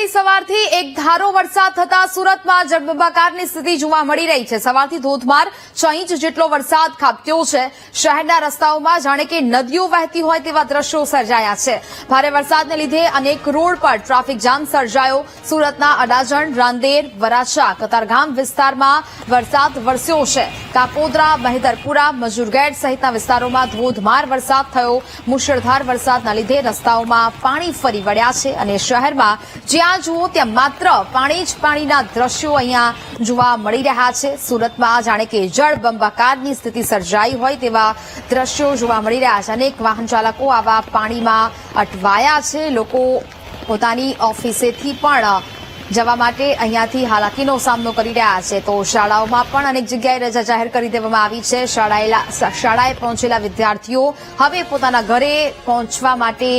વહેલી સવારથી એક ધારો વરસાદ થતા સુરતમાં જળબંબાકારની સ્થિતિ જોવા મળી રહી છે। સવારથી ધોધમાર 6 ઇંચ જેટલો વરસાદ ખાબક્યો છે। શહેરના રસ્તાઓમાં જાણે કે નદીઓ વહેતી હોય તેવા દ્રશ્યો સર્જાયા છે। ભારે વરસાદને લીધે અનેક રોડ પર ટ્રાફિક જામ સર્જાયો। સુરતના અડાજણ, રાંદેર, વરાછા, કતારગામ વિસ્તારમાં વરસાદ વરસ્યો છે। કાપોદ્રા, મહેદરપુરા, મજૂરગેટ સહિતના વિસ્તારોમાં ધોધમાર વરસાદ થયો। મુશળધાર વરસાદના લીધે રસ્તાઓમાં પાણી ફરી વળ્યા છે અને શહેરમાં જ્યાં જુઓ ત્યાં માત્ર પાણી જ પાણીના દ્રશ્યો અહીંયા જોવા મળી રહ્યા છે। સુરતમાં જાણે કે જળબંબાકારની સ્થિતિ સર્જાઈ હોય તેવા દ્રશ્યો જોવા મળી રહ્યા છે। અનેક વાહન ચાલકો આવા પાણીમાં અટવાયા છે। લોકો પોતાની ઓફિસેથી પણ જવા માટે અહીંયાથી હાલાકીનો સામનો કરી રહ્યા છે। તો શાળાઓમાં પણ અનેક જગ્યાએ રજા જાહેર કરી દેવામાં આવી છે। શાળાએ પહોંચેલા વિદ્યાર્થીઓ હવે પોતાના ઘરે પહોંચવા માટે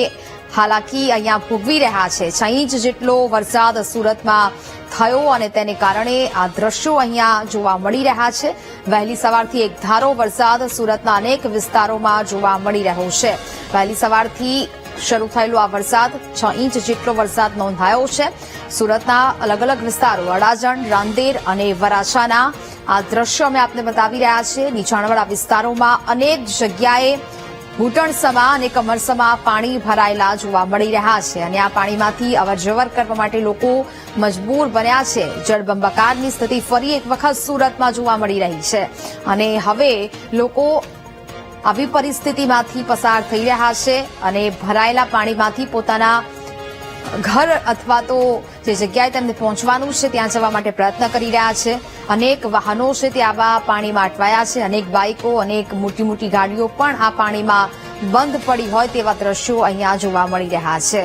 હાલાકી અહીંયા ભોગવી રહ્યા છે। 6 ઇંચ જેટલો વરસાદ સુરતમાં થયો અને તેને કારણે આ દ્રશ્યો અહીંયા જોવા મળી રહ્યા છે। વહેલી સવારથી એક ધારો વરસાદ સુરતના અનેક વિસ્તારોમાં જોવા મળી રહ્યો છે। વહેલી સવારથી શરૂ થયેલો આ વરસાદ 6 ઇંચ જેટલો વરસાદ નોંધાયો છે। સુરતના અલગ અલગ વિસ્તારો અડાજણ, રાંદેર અને વરાછાના આ દ્રશ્યો અમે આપને બતાવી રહ્યા છીએ। નીચાણવાળા વિસ્તારોમાં અનેક જગ્યાએ ઘૂંટણસમા અને કમરસમા પાણી ભરાયેલા જોવા મળી રહ્યા છે અને આ પાણીમાંથી અવરજવર કરવા માટે લોકો મજબૂર બન્યા છે। જળબંબાકારની સ્થિતિ ફરી એક વખત સુરતમાં જોવા મળી રહી છે અને હવે લોકો આવી પરિસ્થિતિમાંથી પસાર થઈ રહ્યા છે અને ભરાયેલા પાણીમાંથી પોતાના ઘર અથવા તો જે જગ્યાએ તેમને પહોંચવાનું છે ત્યાં જવા માટે પ્રયત્ન કરી રહ્યા છે। અનેક વાહનો છે તે આવા પાણીમાં અટવાયા છે। અનેક બાઇકો, અનેક મોટી ગાડીઓ પણ આ પાણીમાં બંધ પડી હોય તેવા દ્રશ્યો અહીંયા જોવા મળી રહ્યા છે।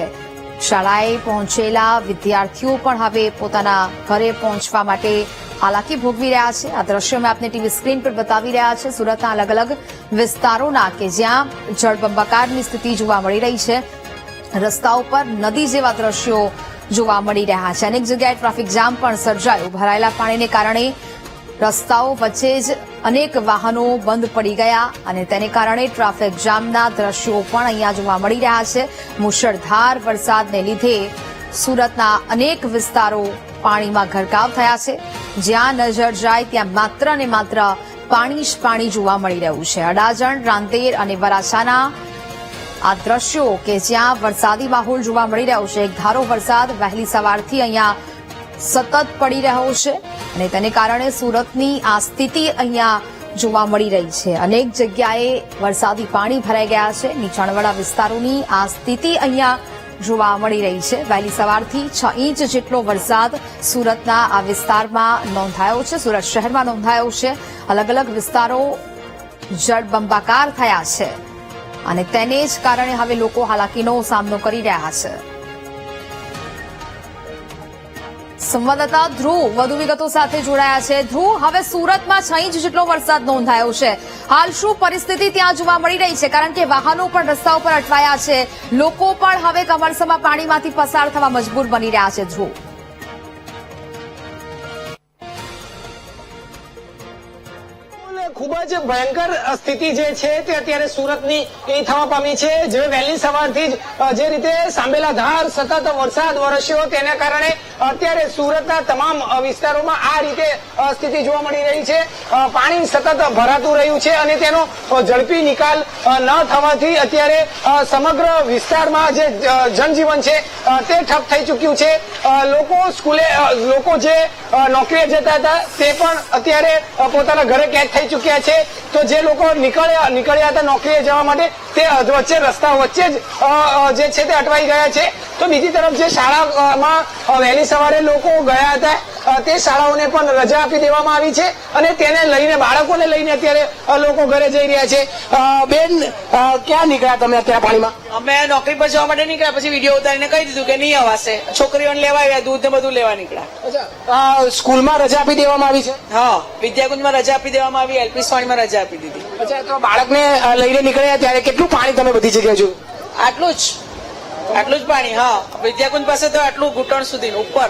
શાળાએ પહોંચેલા વિદ્યાર્થીઓ પણ હવે પોતાના ઘરે પહોંચવા માટે હાલાકી ભોગવી રહ્યા છે। આ દ્રશ્યો અમે આપને ટીવી સ્ક્રીન પર બતાવી રહ્યા છે સુરતના અલગ અલગ વિસ્તારોના કે જ્યાં જળબંબાકારની સ્થિતિ જોવા મળી રહી છે। રસ્તાઓ પર નદી જેવા દ્રશ્યો જોવા મળી રહ્યા છે। અનેક જગ્યાએ ટ્રાફિક જામ પણ સર્જાયો। ભરાયેલા પાણીને કારણે રસ્તાઓ વચ્ચે જ અનેક વાહનો બંધ પડી ગયા અને તેને કારણે ટ્રાફિક જામના દ્રશ્યો પણ અહીંયા જોવા મળી રહ્યા છે। મુશળધાર વરસાદને લીધે સુરતના અનેક વિસ્તારો પાણીમાં ગરકાવ થયા છે। જ્યાં નજર જાય ત્યાં માત્ર ને માત્ર પાણી જ પાણી જોવા મળી રહ્યું છે। અડાજણ, રાંદેર અને વરાછાના આ દ્રશ્યો કે જ્યાં વરસાદી માહોલ જોવા મળી રહ્યો છે। એક ધારો વરસાદ વહેલી સવારથી અહીંયા સતત પડી રહ્યો છે અને તેને કારણે સુરતની આ સ્થિતિ અહીંયા જોવા મળી રહી છે। અનેક જગ્યાએ વરસાદી પાણી ભરાઈ ગયા છે। નીચાણવાળા વિસ્તારોની આ સ્થિતિ અહીંયા જોવા મળી રહી છે। વહેલી સવારથી 6 ઇંચ જેટલો વરસાદ સુરતના આ વિસ્તારમાં નોંધાયો છે। સુરત શહેરમાં નોંધાયો છે। અલગ અલગ વિસ્તારો જળબંબાકાર થયા છે અને તેને જ કારણે હવે લોકો હાલાકીનો સામનો કરી રહ્યા છે। સંવાદદાતા ધ્રુવ વધુ વિગતો સાથે જોડાયા છે। ધ્રુવ, હવે સુરતમાં 6 ઇંચ જેટલો વરસાદ નોંધાયો છે। હાલ શું પરિસ્થિતિ ત્યાં જોવા મળી રહી છે? કારણ કે વાહનો પણ રસ્તા ઉપર અટવાયા છે। લોકો પણ હવે કમરસમાં પાણીમાંથી પસાર થવા મજબૂર બની રહ્યા છે। ધ્રુવ, ખૂબ જ ભયંકર સ્થિતિ જે છે તે અત્યારે સુરતની એ થવા પામી છે। જે વહેલી સવારથી જ જે રીતે સાંભેલાધાર સતત વરસાદ વરસ્યો તેને કારણે અત્યારે સુરતના તમામ વિસ્તારોમાં આ રીતે સ્થિતિ જોવા મળી રહી છે। પાણી સતત ભરાતું રહ્યું છે અને તેનો ઝડપી નિકાલ ન થવાથી અત્યારે સમગ્ર વિસ્તારમાં જે જનજીવન છે તે ઠપ થઈ ચૂક્યું છે। લોકો જે નોકરીએ જતા હતા તે પણ અત્યારે પોતાના ઘરે કેદ થઈ ચૂક્યા છે। તો જે લોકો નીકળ્યા હતા નોકરીએ જવા માટે તે વચ્ચે રસ્તા વચ્ચે જ જે છે તે અટવાઈ ગયા છે। તો બીજી તરફ જે શાળામાં વહેલી સવારે લોકો ગયા હતા તે શાળાઓને પણ રજા આપી દેવામાં આવી છે અને તેને લઈને બાળકોને લઈને અત્યારે લોકો ઘરે જઈ રહ્યા છે। બેન, ક્યાં નીકળ્યા તમે અત્યારે પાણીમાં? અમે નોકરી પર જવા માટે નીકળ્યા, પછી વિડીયો ઉતારીને કહી દીધું કે નહીં અવાશે। છોકરીઓને લેવા આવ્યા, દૂધ ને બધું લેવા નીકળ્યા। સ્કૂલમાં રજા આપી દેવામાં આવી છે? હા, વિદ્યાકુંજમાં રજા આપી દેવામાં આવી, એલપી સ્વાણીમાં રજા આપી દીધી। અચ્છા, તો બાળકને લઈને નીકળ્યા ત્યારે કેટલું પાણી તમે બધી જગ્યાએ જોયું? આટલું જ પાણી। હા, વિદ્યાકુંજ પાસે તો આટલું ઘૂંટણ સુધી ઉપર।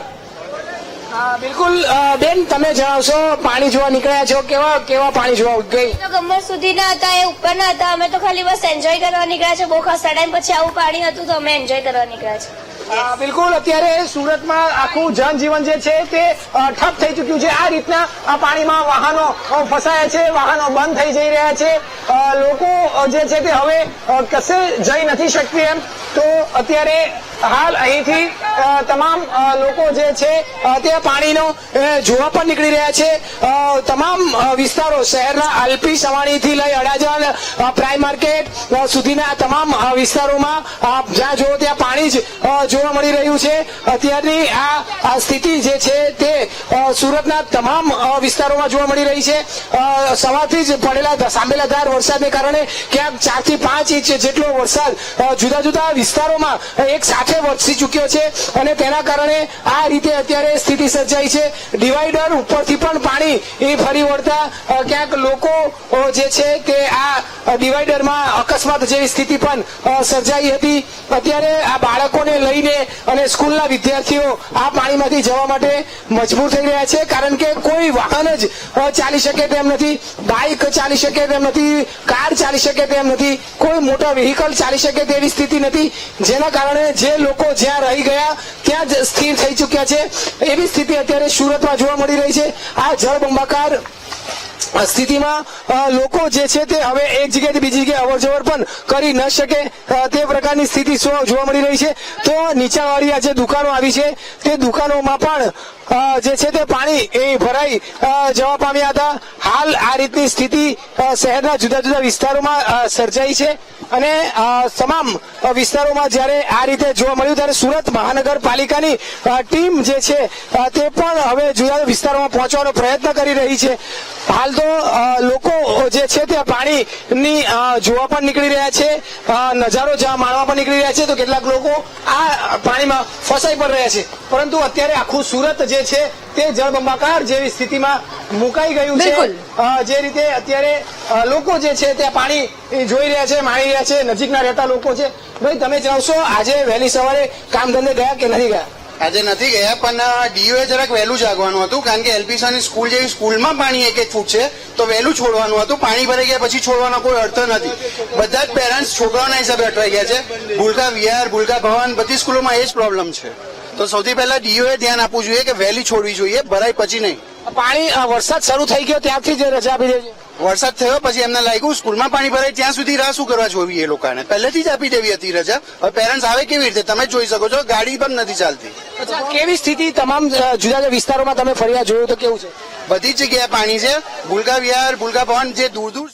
બિલકુલ બેન, તમે જણાવશો, પાણી જોવા નીકળ્યા છો, કેવા પાણી જોવા ગઈ? કમર સુધીના હતા, એ ઉપરના હતા। અમે તો ખાલી બસ એન્જોય કરવા નીકળ્યા છે। બહુ ખાસ ટાઈમ પછી આવું પાણી હતું તો અમે એન્જોય કરવા નીકળ્યા છે। બિલકુલ અત્યારે સુરતમાં આખું જનજીવન જે છે તે ઠપ થઈ ચુક્યું છે. આ રીતના આ પાણીમાં વાહનો ફસાયા છે, વાહનો બંધ થઈ જઈ રહ્યા છે. લોકો જે છે તે હવે કશે જઈ નથી શકતી એમ. તો અત્યારે હાલ અહીંથી તમામ લોકો જે છે તે પાણીનો જોવા પણ નીકળી રહ્યા છે. તમામ વિસ્તારો શહેરના અલ્પી સવાણીથી લઈ અડાજણ પ્રાઇમ માર્કેટ સુધીના તમામ વિસ્તારોમાં જ્યાં જોવો ત્યાં પાણી જ જોવા મળી રહ્યું છે. અત્યારની આ સ્થિતિ જે છે તે સુરતના તમામ વિસ્તારોમાં જોવા મળી રહી છે. સવારથી જ પડેલા સાંભેલાધાર વરસાદને કારણે ક્યાંક 4 થી 5 ઇંચ જેટલો વરસાદ જુદા જુદા વિસ્તારોમાં એક સાથે વરસી ચૂક્યો છે અને તેના કારણે આ રીતે અત્યારે સ્થિતિ સર્જાઈ છે. ડિવાઈડર ઉપરથી પણ પાણી ફરી વળતા ક્યાંક લોકો જે છે તે આ ડિવાઈડરમાં અકસ્માત જેવી સ્થિતિ પણ સર્જાઈ હતી. અત્યારે આ બાળકોને લઈને અને સ્કૂલના વિદ્યાર્થીઓ આ પાણીમાંથી જવા માટે મજબૂર થઈ રહ્યા છે, કારણ કે કોઈ વાહન જ ચાલી શકે તેમ નથી, બાઇક ચાલી શકે તેમ નથી, કાર ચાલી શકે તેમ નથી, કોઈ મોટા વ્હીકલ ચાલી શકે તેવી સ્થિતિ નથી. જેના કારણે જે લોકો જ્યાં રહી ગયા ત્યાં જ સ્થિર થઈ ચૂક્યા છે. એવી સ્થિતિ અત્યારે સુરતમાં જોવા મળી રહી છે. આ જળબંબાકાર સ્થિતિમાં લોકો જે છે તે હવે એક જગ્યાએથી બીજી જગ્યાએ અવરજવર પણ કરી ન શકે તે પ્રકારની સ્થિતિ જોવા મળી રહી છે. તો નીચાણવાળી આ જે દુકાનો આવી છે તે દુકાનોમાં પણ જે છે તે પાણી ભરાઈ જવા પામ્યા હતા. હાલ આ રીતની સ્થિતિ શહેરના જુદા જુદા વિસ્તારોમાં સર્જાઈ છે અને તમામ વિસ્તારોમાં જ્યારે આ રીતે જોવા મળ્યું ત્યારે સુરત મહાનગરપાલિકાની ટીમ જે છે તે પણ હવે જુદા વિસ્તારોમાં પહોંચવાનો પ્રયત્ન કરી રહી છે. હાલ તો લોકો જે છે તે પાણીની જોવા પણ નીકળી રહ્યા છે, નજારો માણવા પણ નીકળી રહ્યા છે. તો કેટલાક લોકો આ પાણીમાં ફસાઈ પણ રહ્યા છે, પરંતુ અત્યારે આખું સુરત જે છે તે જળબંબાકાર જેવી સ્થિતિમાં મુકાઈ ગયું છે. જે રીતે અત્યારે લોકો જે છે તે પાણી જોઈ રહ્યા છે, માણી રહ્યા છે, નજીકના રહેતા લોકો છે. ભાઈ તમે જણાવશો, આજે વહેલી સવારે કામ ધંધે ગયા કે નથી ગયા? આજે નથી ગયા, પણ ડીઓએ જરાક વહેલું જાગવાનું હતું, કારણ કે એલપીસાની સ્કૂલ જેવી સ્કૂલમાં પાણી 1 ફૂટ છે તો વહેલું છોડવાનું હતું. પાણી ભરાઈ ગયા પછી છોડવાનો કોઈ અર્થ નથી. બધા જ પેરેન્ટ્સ છોકરાઓના હિસાબે અટવાઈ ગયા છે. ભૂલકા વિહાર, ભૂલકા ભવન બધી સ્કૂલોમાં એ જ પ્રોબ્લેમ છે. તો સૌથી પહેલા ડીઓએ ધ્યાન આપવું જોઈએ કે વહેલી છોડવી જોઈએ, ભરાય પછી નહીં. પાણી વરસાદ શરૂ થઈ ગયો ત્યારથી જ રજા આપી દે છે. વરસાદ થયો પછી એમને લાગ્યું સ્કૂલમાં પાણી ભરાય ત્યાં સુધી રાહ શું કરવા જોઈએ? એ લોકોને પહેલેથી જ આપી દેવી હતી રજા. હવે પેરેન્ટ્સ આવે કેવી રીતે તમે જોઈ શકો છો, ગાડી પણ નથી ચાલતી. કેવી સ્થિતિ તમામ જુદા જુદા વિસ્તારોમાં તમે ફર્યા જોયું તો કેવું છે? બધી જ જગ્યાએ પાણી છે. ભૂલકા વિહાર, ભૂલકા ભવન જે દૂર દૂર